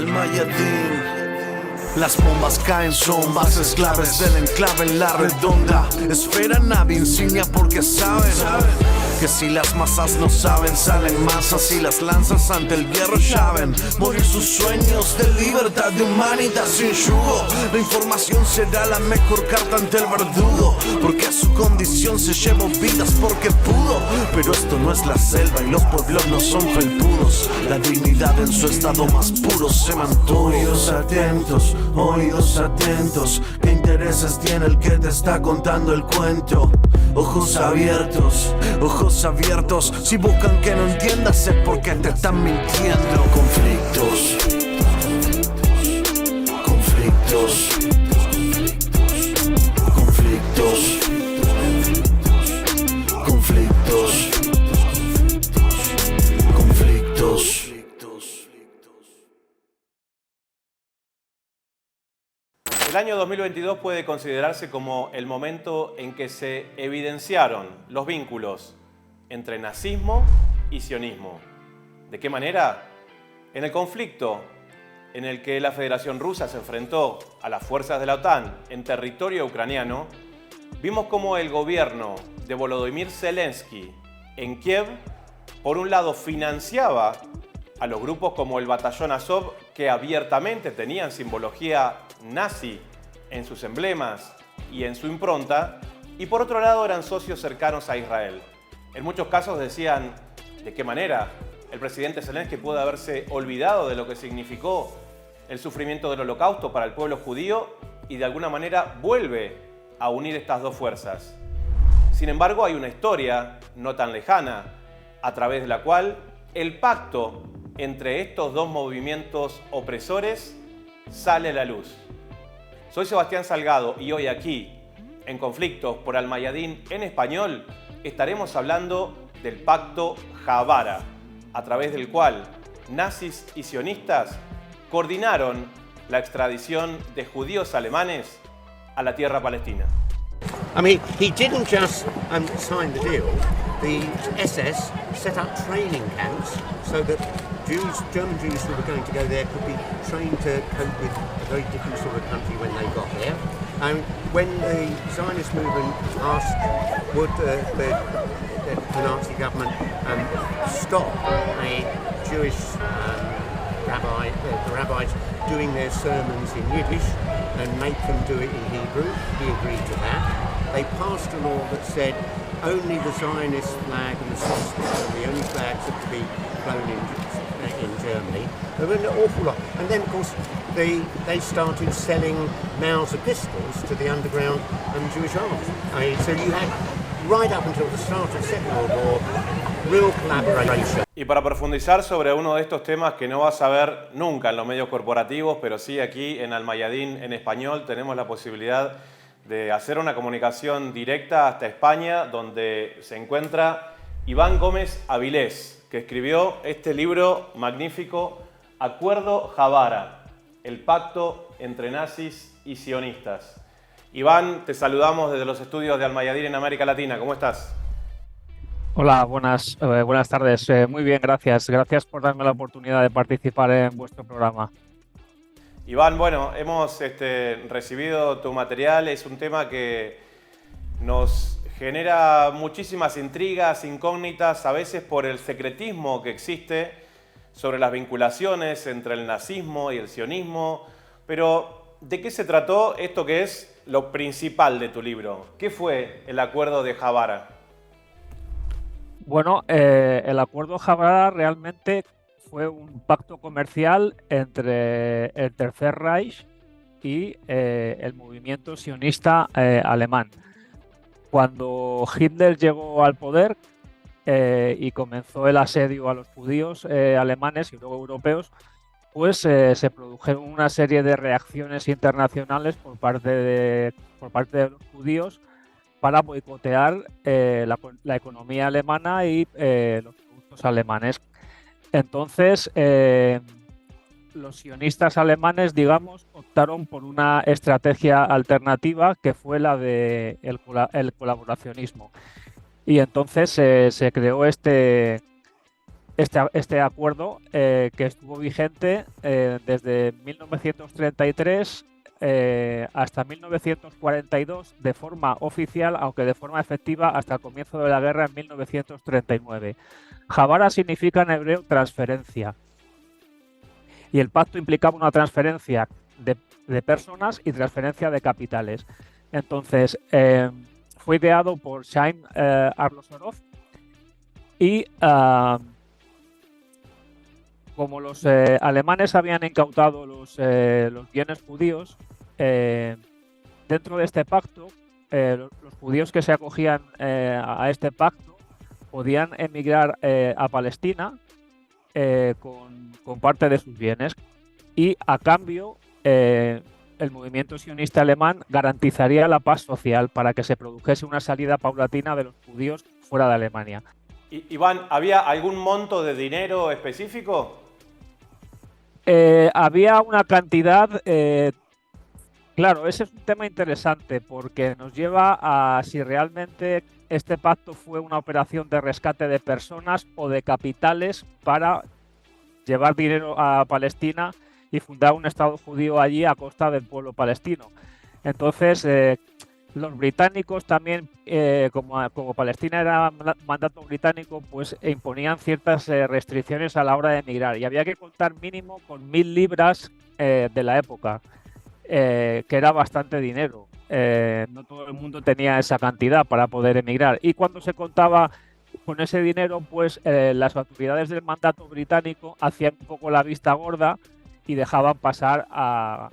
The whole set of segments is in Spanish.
El Mayadín. Las bombas caen, son bases claves del enclave en la redonda esfera, nave insignia porque saben que si las masas no saben, salen masas y las lanzas ante el hierro saben morir sus sueños de libertad, de humanidad sin yugo. La información será la mejor carta ante el verdugo, porque a su condición se llevó vidas porque pudo. Pero esto no es la selva y los pueblos no son felpudos. La dignidad en su estado más puro se mantuvo. Oídos atentos, ¿qué intereses tiene el que te está contando el cuento? Ojos abiertos, si buscan que no entiendas es porque te están mintiendo. Conflictos. El año 2022 puede considerarse como el momento en que se evidenciaron los vínculos entre nazismo y sionismo. ¿De qué manera? En el conflicto en el que la Federación Rusa se enfrentó a las fuerzas de la OTAN en territorio ucraniano, vimos cómo el gobierno de Volodymyr Zelensky en Kiev, por un lado, financiaba a los grupos como el Batallón Azov, que abiertamente tenían simbología nazi en sus emblemas y en su impronta, y por otro lado eran socios cercanos a Israel. En muchos casos decían de qué manera el presidente Zelensky pudo haberse olvidado de lo que significó el sufrimiento del Holocausto para el pueblo judío y de alguna manera vuelve a unir estas dos fuerzas. Sin embargo, hay una historia no tan lejana a través de la cual el pacto entre estos dos movimientos opresores sale a la luz. Soy Sebastián Salgado y hoy aquí, en Conflictos por Al Mayadín en español, estaremos hablando del Pacto Javara, a través del cual nazis y sionistas coordinaron la extradición de judíos alemanes a la tierra palestina. I mean, he didn't just sign the deal. The SS set up training camps so that German Jews who were going to go there could be trained to cope with a very different sort of country when they got there. And when the Zionist movement asked would the Nazi government stop a Jewish the rabbis doing their sermons in Yiddish and make them do it in Hebrew, he agreed to that. They passed a law that said only the Zionist flag and the swastika are the only flags that could be flown in Germany. There were an awful lot. And then, of course, they started selling Mauser pistols to the underground Jewish army. So you had, right up until the start of the Second World War, real collaboration. Y para profundizar sobre uno de estos temas que no vas a ver nunca en los medios corporativos, pero sí aquí en Al Mayadín en español, tenemos la posibilidad de hacer una comunicación directa hasta España, donde se encuentra Iván Gómez Avilés, que escribió este libro magnífico, Acuerdo Javara, el pacto entre nazis y sionistas. Iván, te saludamos desde los estudios de Al Mayadín en América Latina. ¿Cómo estás? Hola, buenas tardes. Muy bien, gracias. Gracias por darme la oportunidad de participar en vuestro programa. Iván, bueno, hemos recibido tu material. Es un tema que nos genera muchísimas intrigas, incógnitas, a veces por el secretismo que existe sobre las vinculaciones entre el nazismo y el sionismo. Pero, ¿de qué se trató esto que es lo principal de tu libro? ¿Qué fue el Acuerdo de Javara? Bueno, el Acuerdo Javara realmente fue un pacto comercial entre el Tercer Reich y el movimiento sionista alemán. Cuando Hitler llegó al poder y comenzó el asedio a los judíos alemanes y luego europeos, pues se produjeron una serie de reacciones internacionales por parte de los judíos para boicotear la economía alemana y los productos alemanes. Entonces, los sionistas alemanes, digamos, optaron por una estrategia alternativa que fue la de el colaboracionismo. Y entonces se creó este este acuerdo que estuvo vigente desde 1933 hasta 1942 de forma oficial, aunque de forma efectiva hasta el comienzo de la guerra en 1939. Javara significa en hebreo transferencia, y el pacto implicaba una transferencia de personas y transferencia de capitales. Entonces, fue ideado por Chaim Arlosorov y como los alemanes habían incautado los bienes judíos, dentro de este pacto, los judíos que se acogían a este pacto podían emigrar a Palestina con parte de sus bienes, y a cambio el movimiento sionista alemán garantizaría la paz social para que se produjese una salida paulatina de los judíos fuera de Alemania. Iván, ¿había algún monto de dinero específico? Había una cantidad, claro, ese es un tema interesante porque nos lleva a si realmente este pacto fue una operación de rescate de personas o de capitales para llevar dinero a Palestina y fundar un Estado judío allí a costa del pueblo palestino. Entonces, los británicos también, como Palestina era mandato británico, pues imponían ciertas restricciones a la hora de emigrar, y había que contar mínimo con 1000 libras de la época, que era bastante dinero. No todo el mundo tenía esa cantidad para poder emigrar, y cuando se contaba con ese dinero, pues las autoridades del mandato británico hacían un poco la vista gorda y dejaban pasar a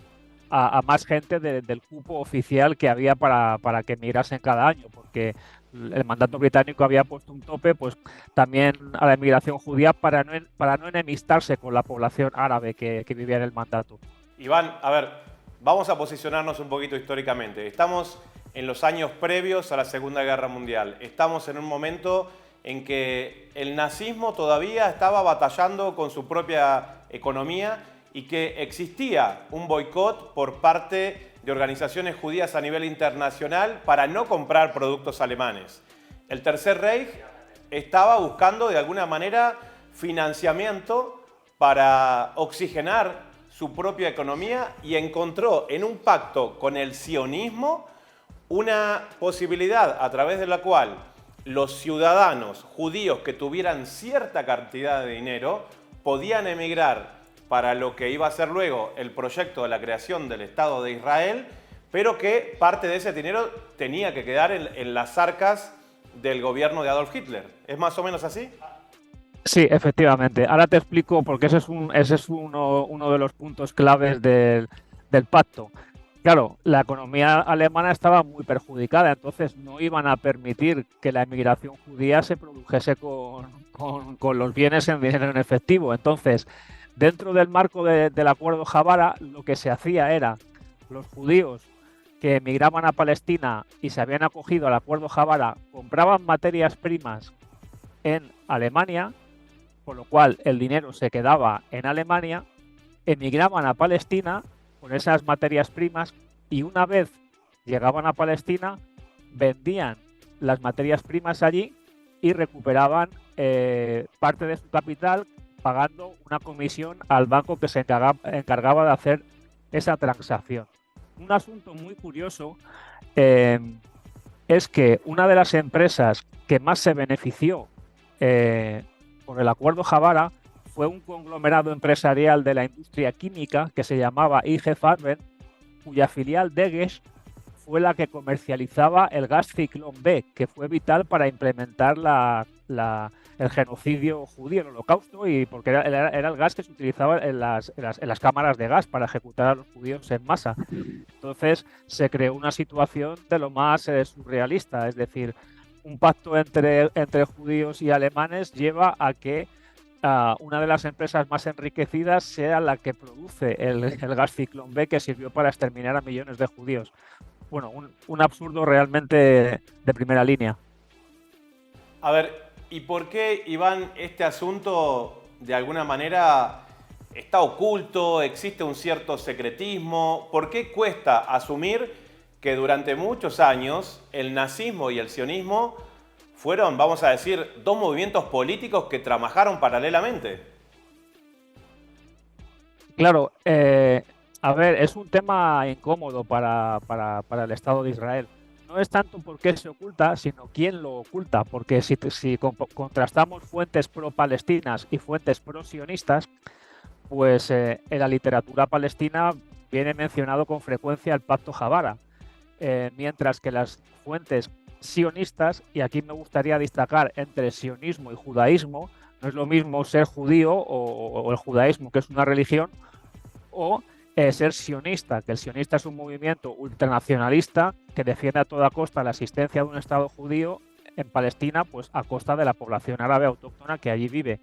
más gente del cupo oficial que había para que emigrasen cada año, porque el mandato británico había puesto un tope pues también a la emigración judía para no enemistarse con la población árabe que vivía en el mandato. Iván, a ver, vamos a posicionarnos un poquito históricamente. Estamos en los años previos a la Segunda Guerra Mundial. Estamos en un momento en que el nazismo todavía estaba batallando con su propia economía y que existía un boicot por parte de organizaciones judías a nivel internacional para no comprar productos alemanes. El Tercer Reich estaba buscando de alguna manera financiamiento para oxigenar su propia economía y encontró en un pacto con el sionismo una posibilidad a través de la cual los ciudadanos judíos que tuvieran cierta cantidad de dinero podían emigrar para lo que iba a ser luego el proyecto de la creación del Estado de Israel, pero que parte de ese dinero tenía que quedar en las arcas del gobierno de Adolf Hitler. ¿Es más o menos así? Sí, efectivamente. Ahora te explico porque ese es uno de los puntos claves del pacto. Claro, la economía alemana estaba muy perjudicada, entonces no iban a permitir que la emigración judía se produjese con los bienes en dinero en efectivo. Entonces, dentro del marco del acuerdo Javara, lo que se hacía era los judíos que emigraban a Palestina y se habían acogido al acuerdo Javara compraban materias primas en Alemania, con lo cual el dinero se quedaba en Alemania, emigraban a Palestina con esas materias primas y una vez llegaban a Palestina vendían las materias primas allí y recuperaban parte de su capital pagando una comisión al banco que se encargaba de hacer esa transacción. Un asunto muy curioso es que una de las empresas que más se benefició por el acuerdo Javara fue un conglomerado empresarial de la industria química que se llamaba IG Farben, cuya filial Degesch fue la que comercializaba el gas Ciclón B, que fue vital para implementar el genocidio judío, el holocausto, y porque era el gas que se utilizaba en las cámaras de gas para ejecutar a los judíos en masa. Entonces se creó una situación de lo más surrealista, es decir, un pacto entre judíos y alemanes lleva a que una de las empresas más enriquecidas sea la que produce el gas Ciclón B que sirvió para exterminar a millones de judíos. Bueno, un absurdo realmente de primera línea. A ver, ¿y por qué, Iván, este asunto de alguna manera está oculto? ¿Existe un cierto secretismo? ¿Por qué cuesta asumir que durante muchos años el nazismo y el sionismo fueron, vamos a decir, dos movimientos políticos que trabajaron paralelamente. Claro, a ver, es un tema incómodo para el Estado de Israel. No es tanto por qué se oculta, sino quién lo oculta, porque si contrastamos fuentes pro-palestinas y fuentes pro-sionistas, pues en la literatura palestina viene mencionado con frecuencia el Pacto Javara, mientras que las fuentes sionistas, y aquí me gustaría destacar entre sionismo y judaísmo, no es lo mismo ser judío o el judaísmo, que es una religión, o ser sionista, que el sionista es un movimiento ultranacionalista que defiende a toda costa la existencia de un Estado judío en Palestina, pues a costa de la población árabe autóctona que allí vive.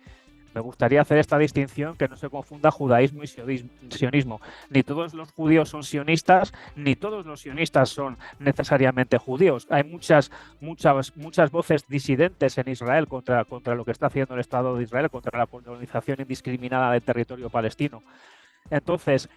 Me gustaría hacer esta distinción, que no se confunda judaísmo y sionismo. Ni todos los judíos son sionistas, ni todos los sionistas son necesariamente judíos. Hay muchas voces disidentes en Israel contra lo que está haciendo el Estado de Israel, contra la colonización indiscriminada del territorio palestino. Entonces,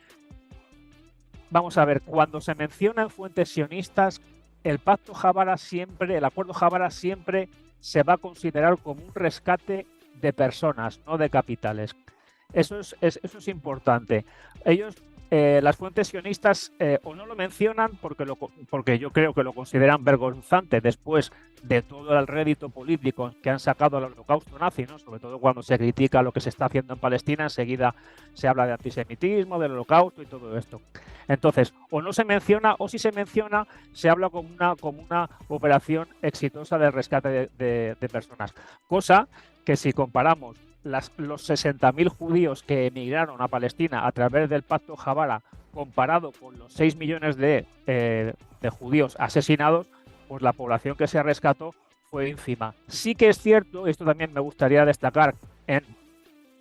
vamos a ver, cuando se menciona en fuentes sionistas, el Pacto Javara siempre, el Acuerdo Javara siempre se va a considerar como un rescate de personas, no de capitales. Eso es importante. Ellos, las fuentes sionistas, o no lo mencionan porque yo creo que lo consideran vergonzante después de todo el rédito político que han sacado al holocausto nazi, ¿no? Sobre todo cuando se critica lo que se está haciendo en Palestina, enseguida se habla de antisemitismo, del holocausto y todo esto. Entonces, o no se menciona, o si se menciona, se habla como una operación exitosa de rescate de personas. Cosa que si comparamos los 60.000 judíos que emigraron a Palestina a través del Pacto Javara comparado con los 6 millones de judíos asesinados, pues la población que se rescató fue ínfima. Sí que es cierto, y esto también me gustaría destacar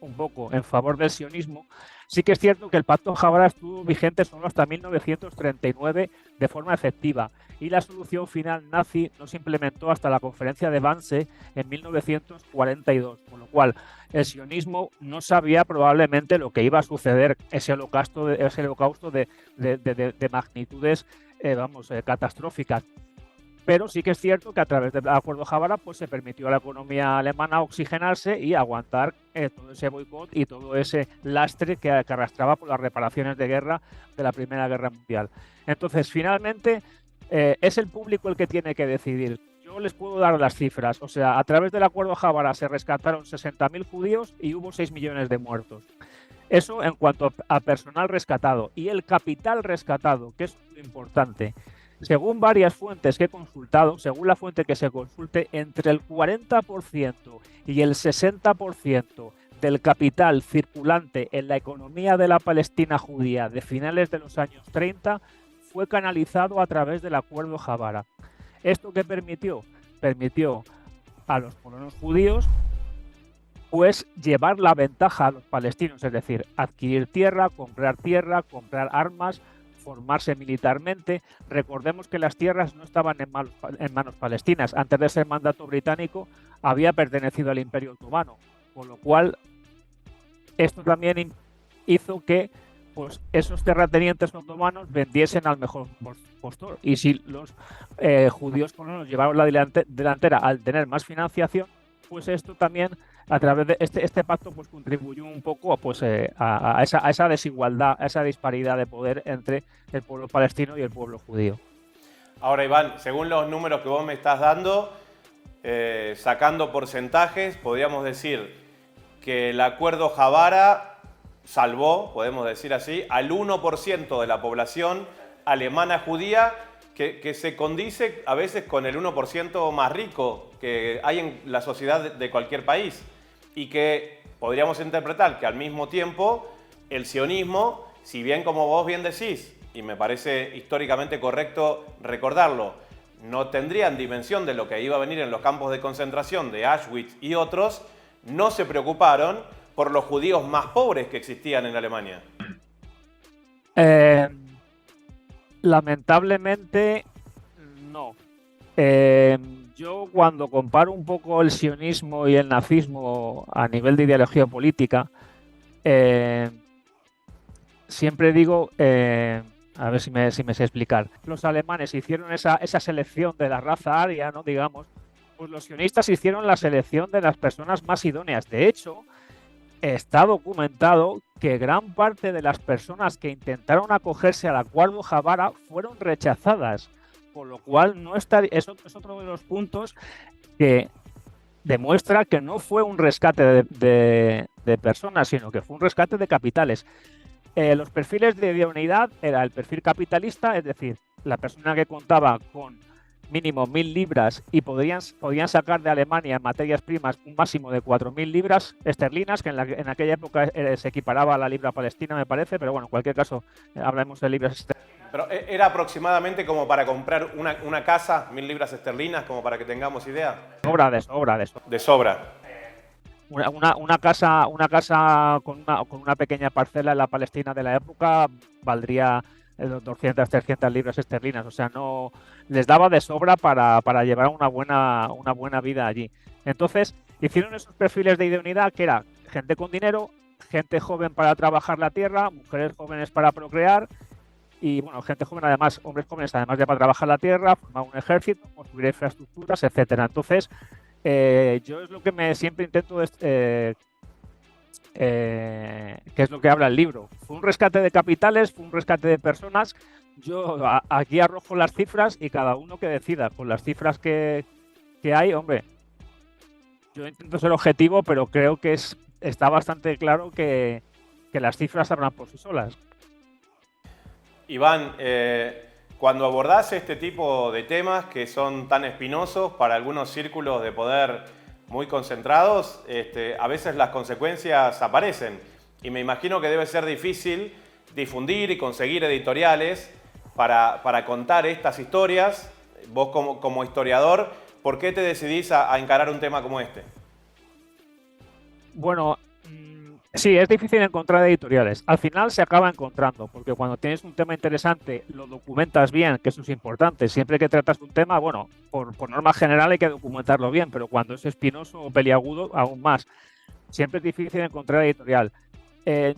un poco en favor del sionismo, sí que es cierto que el Pacto Javara estuvo vigente solo hasta 1939 de forma efectiva, y la solución final nazi no se implementó hasta la conferencia de Wannsee en 1942, con lo cual el sionismo no sabía probablemente lo que iba a suceder, ese holocausto de magnitudes catastróficas. Pero sí que es cierto que a través del Acuerdo Javara pues se permitió a la economía alemana oxigenarse y aguantar todo ese boicot y todo ese lastre que arrastraba por las reparaciones de guerra de la Primera Guerra Mundial. Entonces, finalmente, es el público el que tiene que decidir. Yo les puedo dar las cifras. O sea, a través del Acuerdo Javara se rescataron 60.000 judíos y hubo 6 millones de muertos. Eso en cuanto a personal rescatado. Y el capital rescatado, que es lo importante. Según varias fuentes que he consultado, según la fuente que se consulte, entre el 40% y el 60% del capital circulante en la economía de la Palestina judía de finales de los años 30 fue canalizado a través del Acuerdo Javara. ¿Esto qué permitió? Permitió a los colonos judíos pues llevar la ventaja a los palestinos, es decir, adquirir tierra, comprar armas, formarse militarmente. Recordemos que las tierras no estaban en manos palestinas. Antes de ser mandato británico había pertenecido al Imperio Otomano, con lo cual esto también hizo que pues, esos terratenientes otomanos vendiesen al mejor postor. Y si los judíos colonos llevaron la delantera al tener más financiación, pues esto también, a través de este pacto, pues contribuyó un poco pues, a esa desigualdad, a esa disparidad de poder entre el pueblo palestino y el pueblo judío. Ahora, Iván, según los números que vos me estás dando, sacando porcentajes, podríamos decir que el Acuerdo Javara salvó, podemos decir así, al 1% de la población alemana judía, que se condice a veces con el 1% más rico que hay en la sociedad de cualquier país, y que podríamos interpretar que al mismo tiempo el sionismo, si bien como vos bien decís, y me parece históricamente correcto recordarlo, no tendrían dimensión de lo que iba a venir en los campos de concentración de Auschwitz y otros, no se preocuparon por los judíos más pobres que existían en Alemania. Lamentablemente, no. Yo cuando comparo un poco el sionismo y el nazismo a nivel de ideología política, siempre digo, a ver si me sé explicar, los alemanes hicieron esa selección de la raza aria, ¿no? Digamos, pues los sionistas hicieron la selección de las personas más idóneas. De hecho, está documentado que gran parte de las personas que intentaron acogerse al acuerdo Javara fueron rechazadas, por lo cual es otro de los puntos que demuestra que no fue un rescate de personas, sino que fue un rescate de capitales. Los perfiles de idoneidad era el perfil capitalista, es decir, la persona que contaba con mínimo 1.000 libras y podían sacar de Alemania en materias primas un máximo de 4.000 libras esterlinas, que en aquella época se equiparaba a la libra palestina, me parece, pero bueno, en cualquier caso, hablemos de libras esterlinas. Pero era aproximadamente como para comprar una casa, 1.000 libras esterlinas, como para que tengamos idea. De sobra. De sobra. Una casa con una pequeña parcela en la Palestina de la época valdría 200, 300 libras esterlinas, o sea, no les daba de sobra para llevar una buena vida allí. Entonces, hicieron esos perfiles de idoneidad que era gente con dinero, gente joven para trabajar la tierra, mujeres jóvenes para procrear y, bueno, gente joven además, hombres jóvenes además de para trabajar la tierra, formar un ejército, construir infraestructuras, etcétera. Entonces, yo es lo que siempre intento que es lo que habla el libro. Fue un rescate de capitales, fue un rescate de personas. Yo aquí arrojo las cifras y cada uno que decida. Con las cifras que hay, hombre, yo intento ser objetivo, pero creo que está bastante claro que las cifras hablan por sí solas. Iván, cuando abordás este tipo de temas que son tan espinosos para algunos círculos de poder muy concentrados, a veces las consecuencias aparecen. Y me imagino que debe ser difícil difundir y conseguir editoriales para contar estas historias. Vos como historiador, ¿por qué te decidís a encarar un tema como este? Bueno, sí, es difícil encontrar editoriales. Al final se acaba encontrando, porque cuando tienes un tema interesante, lo documentas bien, que eso es importante. Siempre que tratas un tema, bueno, por norma general hay que documentarlo bien, pero cuando es espinoso o peliagudo, aún más. Siempre es difícil encontrar editorial.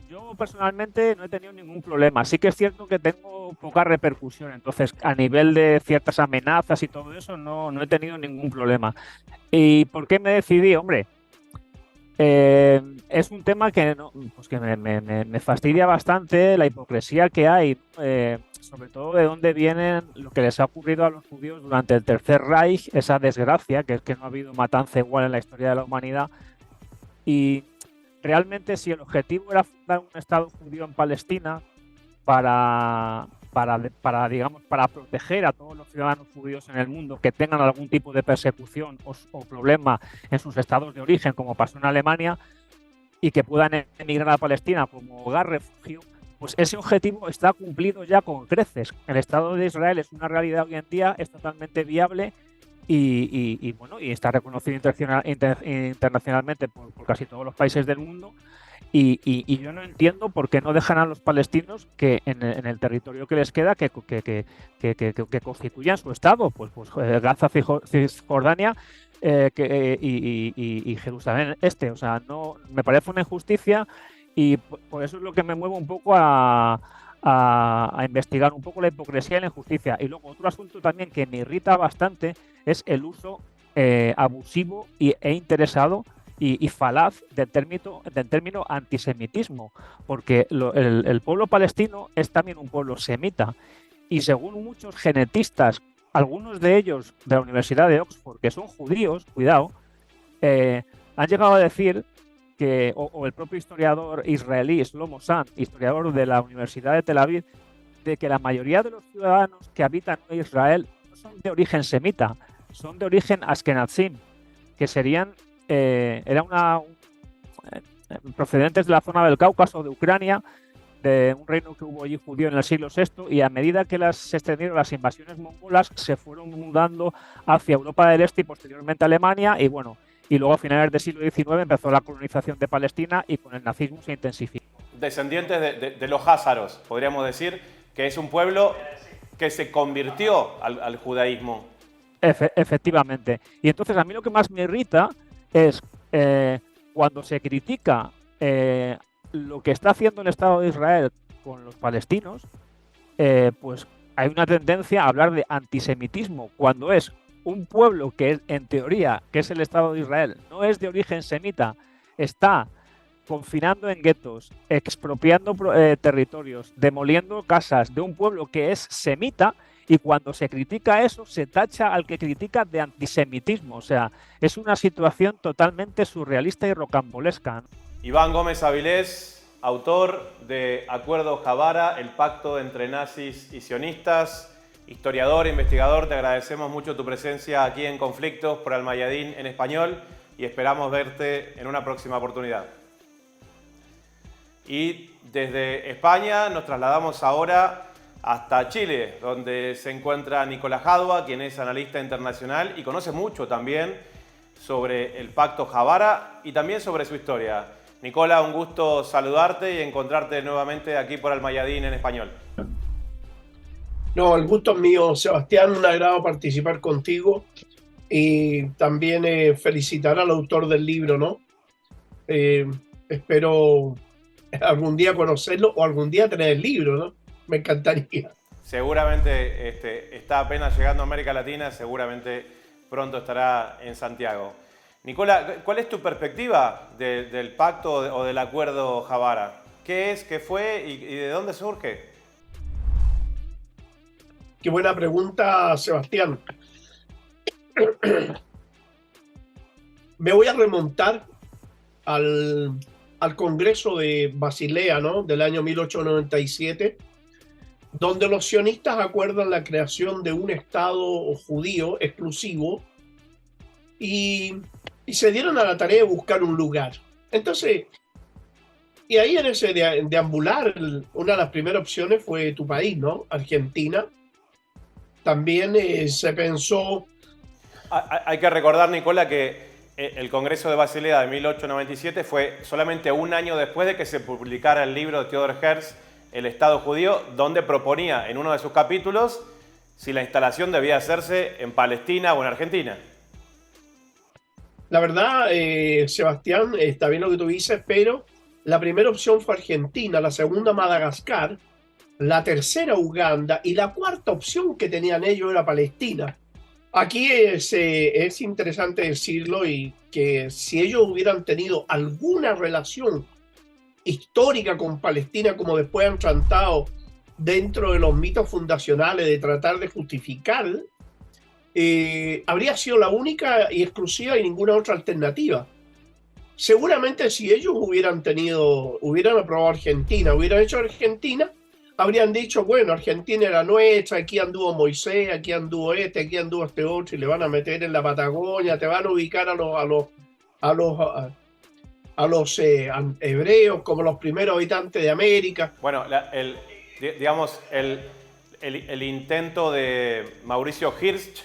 Yo personalmente no he tenido ningún problema. Sí que es cierto que tengo poca repercusión, entonces a nivel de ciertas amenazas y todo eso no he tenido ningún problema. ¿Y por qué me decidí? Hombre, es un tema que, me fastidia bastante la hipocresía que hay, sobre todo de dónde vienen lo que les ha ocurrido a los judíos durante el Tercer Reich, esa desgracia, que es que no ha habido matanza igual en la historia de la humanidad. Y realmente si el objetivo era fundar un Estado judío en Palestina para proteger a todos los ciudadanos judíos en el mundo que tengan algún tipo de persecución o problema en sus estados de origen, como pasó en Alemania, y que puedan emigrar a Palestina como hogar refugio, pues ese objetivo está cumplido ya con creces. El Estado de Israel es una realidad hoy en día, es totalmente viable y está reconocido internacionalmente por casi todos los países del mundo. Y yo no entiendo por qué no dejan a los palestinos que en el territorio que les queda que constituyan su Estado, pues Gaza, Cisjordania y Jerusalén Este. O sea, no me parece una injusticia y por eso es lo que me mueve un poco a investigar un poco la hipocresía y la injusticia. Y luego otro asunto también que me irrita bastante es el uso abusivo e interesado y falaz del término antisemitismo, porque el pueblo palestino es también un pueblo semita y según muchos genetistas, algunos de ellos de la Universidad de Oxford, que son judíos, cuidado, han llegado a decir que, o el propio historiador israelí Shlomo Sand, historiador de la Universidad de Tel Aviv, de que la mayoría de los ciudadanos que habitan en Israel no son de origen semita, son de origen askenazim, que serían procedentes de la zona del Cáucaso, de Ucrania, de un reino que hubo allí judío en el siglo VI, y a medida que se extendieron las invasiones mongolas, se fueron mudando hacia Europa del Este y posteriormente a Alemania, y luego a finales del siglo XIX empezó la colonización de Palestina y con el nazismo se intensificó. Descendientes de los házaros, podríamos decir, que es un pueblo que se convirtió al judaísmo. Efectivamente. Y entonces a mí lo que más me irrita es cuando se critica lo que está haciendo el Estado de Israel con los palestinos, pues hay una tendencia a hablar de antisemitismo, cuando es un pueblo que en teoría, que es el Estado de Israel, no es de origen semita, está confinando en guetos, expropiando territorios, demoliendo casas de un pueblo que es semita, y cuando se critica eso, se tacha al que critica de antisemitismo. O sea, es una situación totalmente surrealista y rocambolesca. Iván Gómez Avilés, autor de Acuerdo Javara, el pacto entre nazis y sionistas, historiador, investigador, te agradecemos mucho tu presencia aquí en Conflictos por Almayadín en español y esperamos verte en una próxima oportunidad. Y desde España nos trasladamos ahora hasta Chile, donde se encuentra Nicolás Jadua, quien es analista internacional y conoce mucho también sobre el Pacto Javara y también sobre su historia. Nicolás, un gusto saludarte y encontrarte nuevamente aquí por Almayadín en español. No, el gusto es mío, Sebastián, un agrado participar contigo y también felicitar al autor del libro, ¿no? Espero algún día conocerlo o algún día tener el libro, ¿no? Me encantaría. Seguramente está apenas llegando a América Latina, seguramente pronto estará en Santiago. Nicolás, ¿cuál es tu perspectiva del pacto o del acuerdo Javara? ¿Qué es, qué fue y de dónde surge? Qué buena pregunta, Sebastián. Me voy a remontar al Congreso de Basilea, ¿no? Del año 1897, donde los sionistas acuerdan la creación de un Estado judío exclusivo y se dieron a la tarea de buscar un lugar. Entonces, y ahí en ese deambular, una de las primeras opciones fue tu país, ¿no? Argentina. También se pensó... Hay que recordar, Nicolás, que el Congreso de Basilea de 1897 fue solamente un año después de que se publicara el libro de Theodor Herzl, El Estado Judío, donde proponía en uno de sus capítulos si la instalación debía hacerse en Palestina o en Argentina. La verdad, Sebastián, está bien lo que tú dices, pero la primera opción fue Argentina, la segunda Madagascar, la tercera Uganda y la cuarta opción que tenían ellos era Palestina. Aquí es interesante decirlo y que si ellos hubieran tenido alguna relación histórica con Palestina, como después han tratado dentro de los mitos fundacionales de tratar de justificar, habría sido la única y exclusiva y ninguna otra alternativa. Seguramente si ellos hubieran aprobado Argentina, hubieran hecho Argentina, habrían dicho, bueno, Argentina era nuestra, aquí anduvo Moisés, aquí anduvo aquí anduvo este otro, y le van a meter en la Patagonia, te van a ubicar a los hebreos como los primeros habitantes de América. Bueno, el intento de Mauricio Hirsch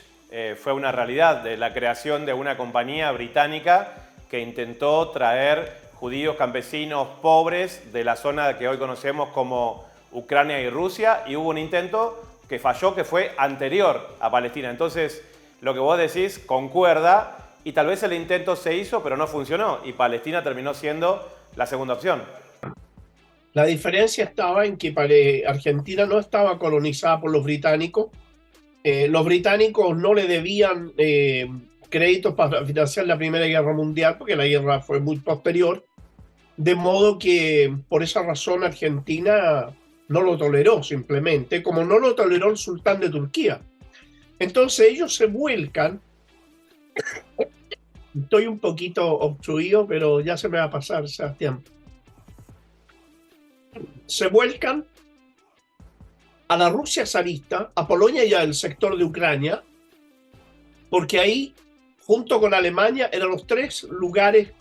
fue una realidad, de la creación de una compañía británica que intentó traer judíos campesinos pobres de la zona que hoy conocemos como Ucrania y Rusia, y hubo un intento que falló, que fue anterior a Palestina. Entonces, lo que vos decís concuerda, y tal vez el intento se hizo, pero no funcionó, y Palestina terminó siendo la segunda opción. La diferencia estaba en que Argentina no estaba colonizada por los británicos. Los británicos no le debían créditos para financiar la Primera Guerra Mundial, porque la guerra fue muy posterior, de modo que por esa razón Argentina no lo toleró simplemente, como no lo toleró el sultán de Turquía. Entonces ellos se vuelcan, estoy un poquito obstruido, pero ya se me va a pasar, Sebastián. Se vuelcan a la Rusia zarista, a Polonia y al sector de Ucrania, porque ahí, junto con Alemania, eran los tres lugares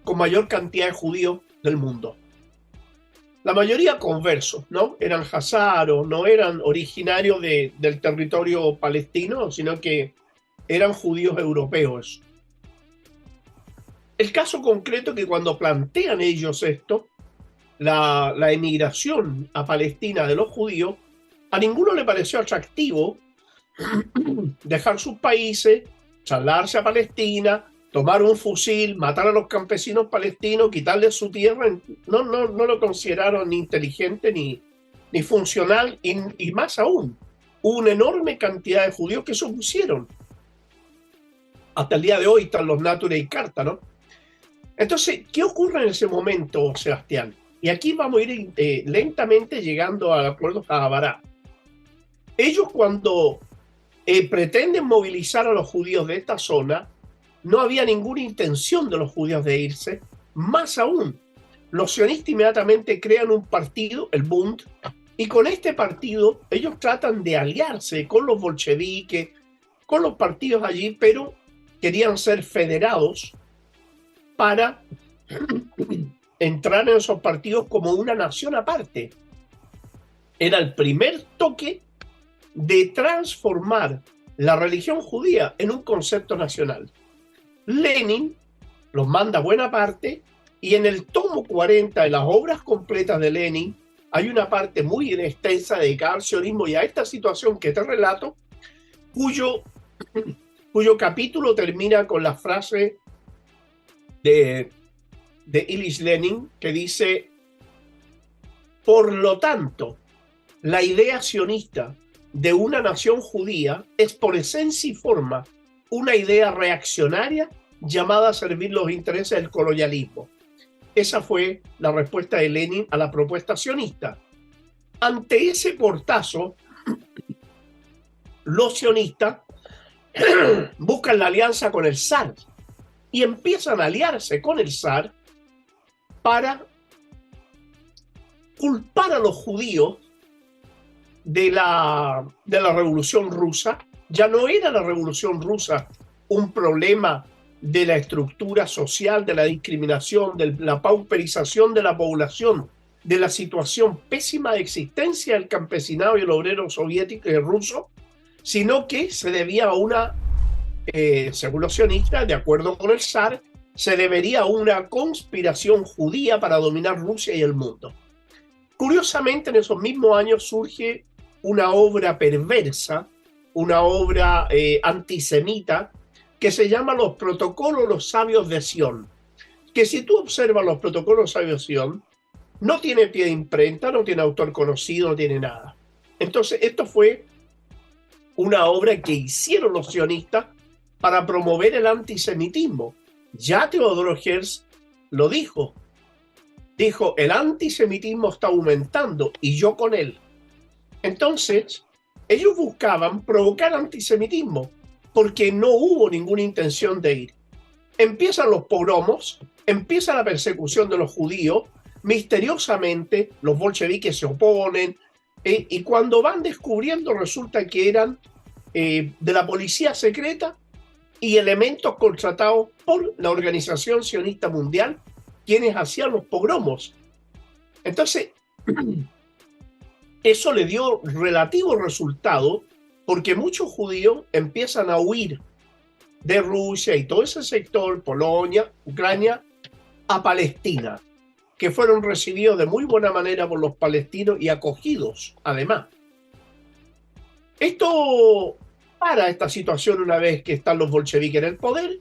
con mayor cantidad de judíos del mundo. La mayoría conversos, ¿no? Eran hazaros, no eran originarios del territorio palestino, sino que eran judíos europeos. El caso concreto es que cuando plantean ellos esto, la emigración a Palestina de los judíos, a ninguno le pareció atractivo dejar sus países, trasladarse a Palestina, tomar un fusil, matar a los campesinos palestinos, quitarles su tierra. No lo consideraron ni inteligente ni funcional, y más aún, hubo una enorme cantidad de judíos que se opusieron. hasta el día de hoy están los Nature y Carta, ¿no? Entonces, ¿qué ocurre en ese momento, Sebastián? Y aquí vamos a ir lentamente llegando al acuerdo Habará. Ellos cuando pretenden movilizar a los judíos de esta zona, no había ninguna intención de los judíos de irse. Más aún, los sionistas inmediatamente crean un partido, el Bund, y con este partido ellos tratan de aliarse con los bolcheviques, con los partidos allí, pero querían ser federados para entrar en esos partidos como una nación aparte. Era el primer toque de transformar la religión judía en un concepto nacional. Lenin los manda a buena parte y en el tomo 40 de las obras completas de Lenin hay una parte muy extensa dedicada al sionismo y a esta situación que te relato, cuyo capítulo termina con la frase de Ilich Lenin que dice: por lo tanto, la idea sionista de una nación judía es por esencia y forma una idea reaccionaria llamada a servir los intereses del colonialismo. Esa fue la respuesta de Lenin a la propuesta sionista. Ante ese portazo, los sionistas buscan la alianza con el zar y empiezan a aliarse con el zar para culpar a los judíos de la Revolución Rusa. Ya no era la Revolución Rusa un problema de la estructura social, de la discriminación, de la pauperización de la población, de la situación pésima de existencia del campesinado y el obrero soviético y ruso, sino que se debía a una, según los sionistas, de acuerdo con el zar, se debería a una conspiración judía para dominar Rusia y el mundo. Curiosamente, en esos mismos años surge una obra perversa, una obra antisemita, que se llama Los Protocolos los Sabios de Sion, que si tú observas los Protocolos Sabios de Sion, no tiene pie de imprenta, no tiene autor conocido, no tiene nada. Entonces, esto fue una obra que hicieron los sionistas para promover el antisemitismo. Ya Teodoro Herzl lo dijo. Dijo, el antisemitismo está aumentando y yo con él. Entonces, ellos buscaban provocar antisemitismo porque no hubo ninguna intención de ir. Empiezan los pogromos, empieza la persecución de los judíos, misteriosamente los bolcheviques se oponen, y cuando van descubriendo resulta que eran de la policía secreta y elementos contratados por la Organización Sionista Mundial, quienes hacían los pogromos. Entonces, eso le dio relativo resultado porque muchos judíos empiezan a huir de Rusia y todo ese sector, Polonia, Ucrania, a Palestina, que fueron recibidos de muy buena manera por los palestinos y acogidos, además. Esto para esta situación una vez que están los bolcheviques en el poder,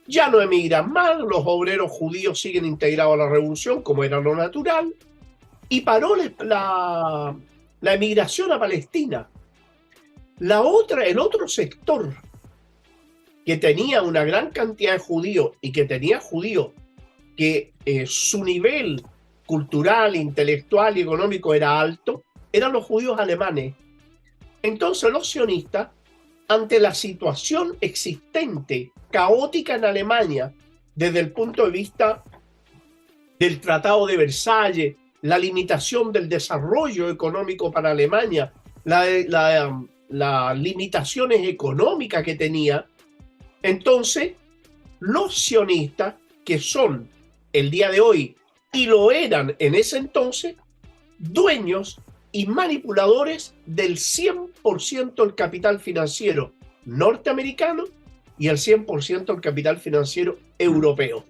ya no emigran más, los obreros judíos siguen integrados a la revolución, como era lo natural, y paró la emigración a Palestina. El otro sector que tenía una gran cantidad de judíos y que tenía judíos que su nivel cultural, intelectual y económico era alto, eran los judíos alemanes. Entonces los sionistas, ante la situación existente, caótica en Alemania, desde el punto de vista del Tratado de Versalles, la limitación del desarrollo económico para Alemania, las limitaciones económicas que tenía, entonces los sionistas, que son el día de hoy, y lo eran en ese entonces, dueños y manipuladores del 100% del capital financiero norteamericano y el 100% del capital financiero europeo.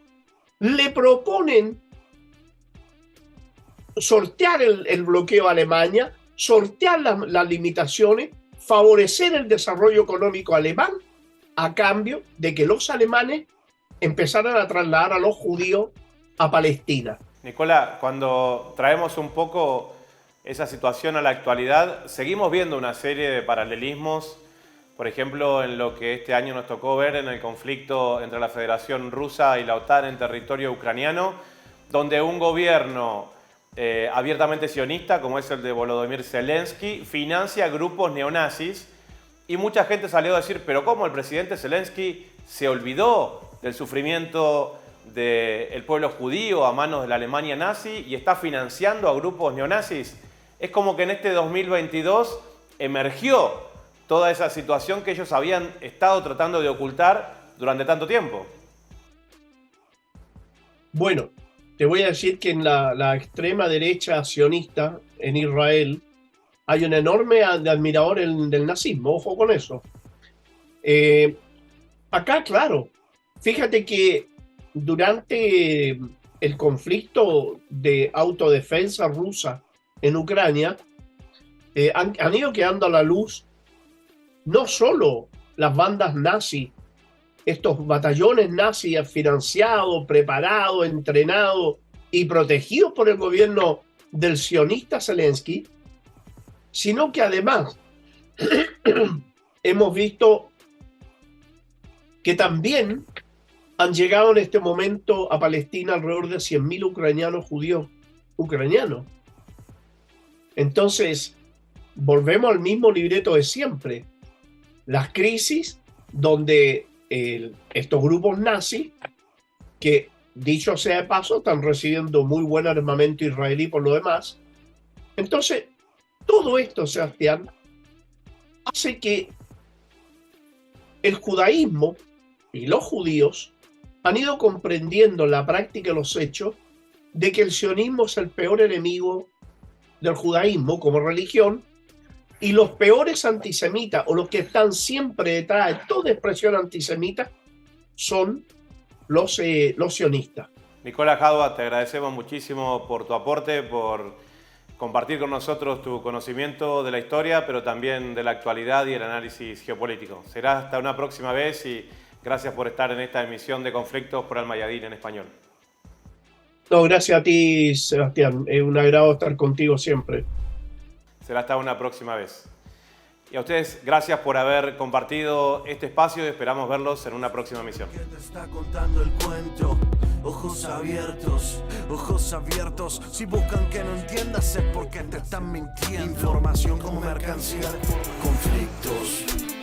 Le proponen sortear el bloqueo a Alemania, sortear las limitaciones, favorecer el desarrollo económico alemán, a cambio de que los alemanes empezaran a trasladar a los judíos a Palestina. Nicola, cuando traemos un poco esa situación a la actualidad, seguimos viendo una serie de paralelismos Por ejemplo, en lo que este año nos tocó ver en el conflicto entre la Federación Rusa y la OTAN en territorio ucraniano, donde un gobierno abiertamente sionista, como es el de Volodymyr Zelensky, financia grupos neonazis, y mucha gente salió a decir, pero ¿cómo el presidente Zelensky se olvidó del sufrimiento del pueblo judío a manos de la Alemania nazi y está financiando a grupos neonazis? Es como que en este 2022 emergió toda esa situación que ellos habían estado tratando de ocultar durante tanto tiempo. Bueno, te voy a decir que en la extrema derecha sionista en Israel hay un enorme admirador del nazismo, ojo con eso. Acá, claro, fíjate que durante el conflicto de autodefensa rusa en Ucrania, han ido quedando a la luz no solo las bandas nazis, estos batallones nazis financiados, preparados, entrenados y protegidos por el gobierno del sionista Zelensky, sino que además hemos visto que también han llegado en este momento a Palestina alrededor de 100.000 ucranianos judíos ucranianos. Entonces, volvemos al mismo libreto de siempre. Las crisis donde estos grupos nazis, que dicho sea de paso, están recibiendo muy buen armamento israelí por lo demás. Entonces, todo esto, Sebastián, hace que el judaísmo y los judíos han ido comprendiendo en la práctica y los hechos de que el sionismo es el peor enemigo del judaísmo como religión, y los peores antisemitas, o los que están siempre detrás de toda expresión antisemita, son los sionistas. Nicolás Hadwa, te agradecemos muchísimo por tu aporte, por compartir con nosotros tu conocimiento de la historia, pero también de la actualidad y el análisis geopolítico. Será hasta una próxima vez y gracias por estar en esta emisión de Conflictos por Al-Mayadeen en español. No, gracias a ti, Sebastián. Es un agrado estar contigo siempre. Será hasta una próxima vez. Y a ustedes, gracias por haber compartido este espacio y esperamos verlos en una próxima emisión. ¿Quién te está contando el cuento? Ojos abiertos. Si buscan que no entiendas es porque te están mintiendo. Información como mercancía, conflictos.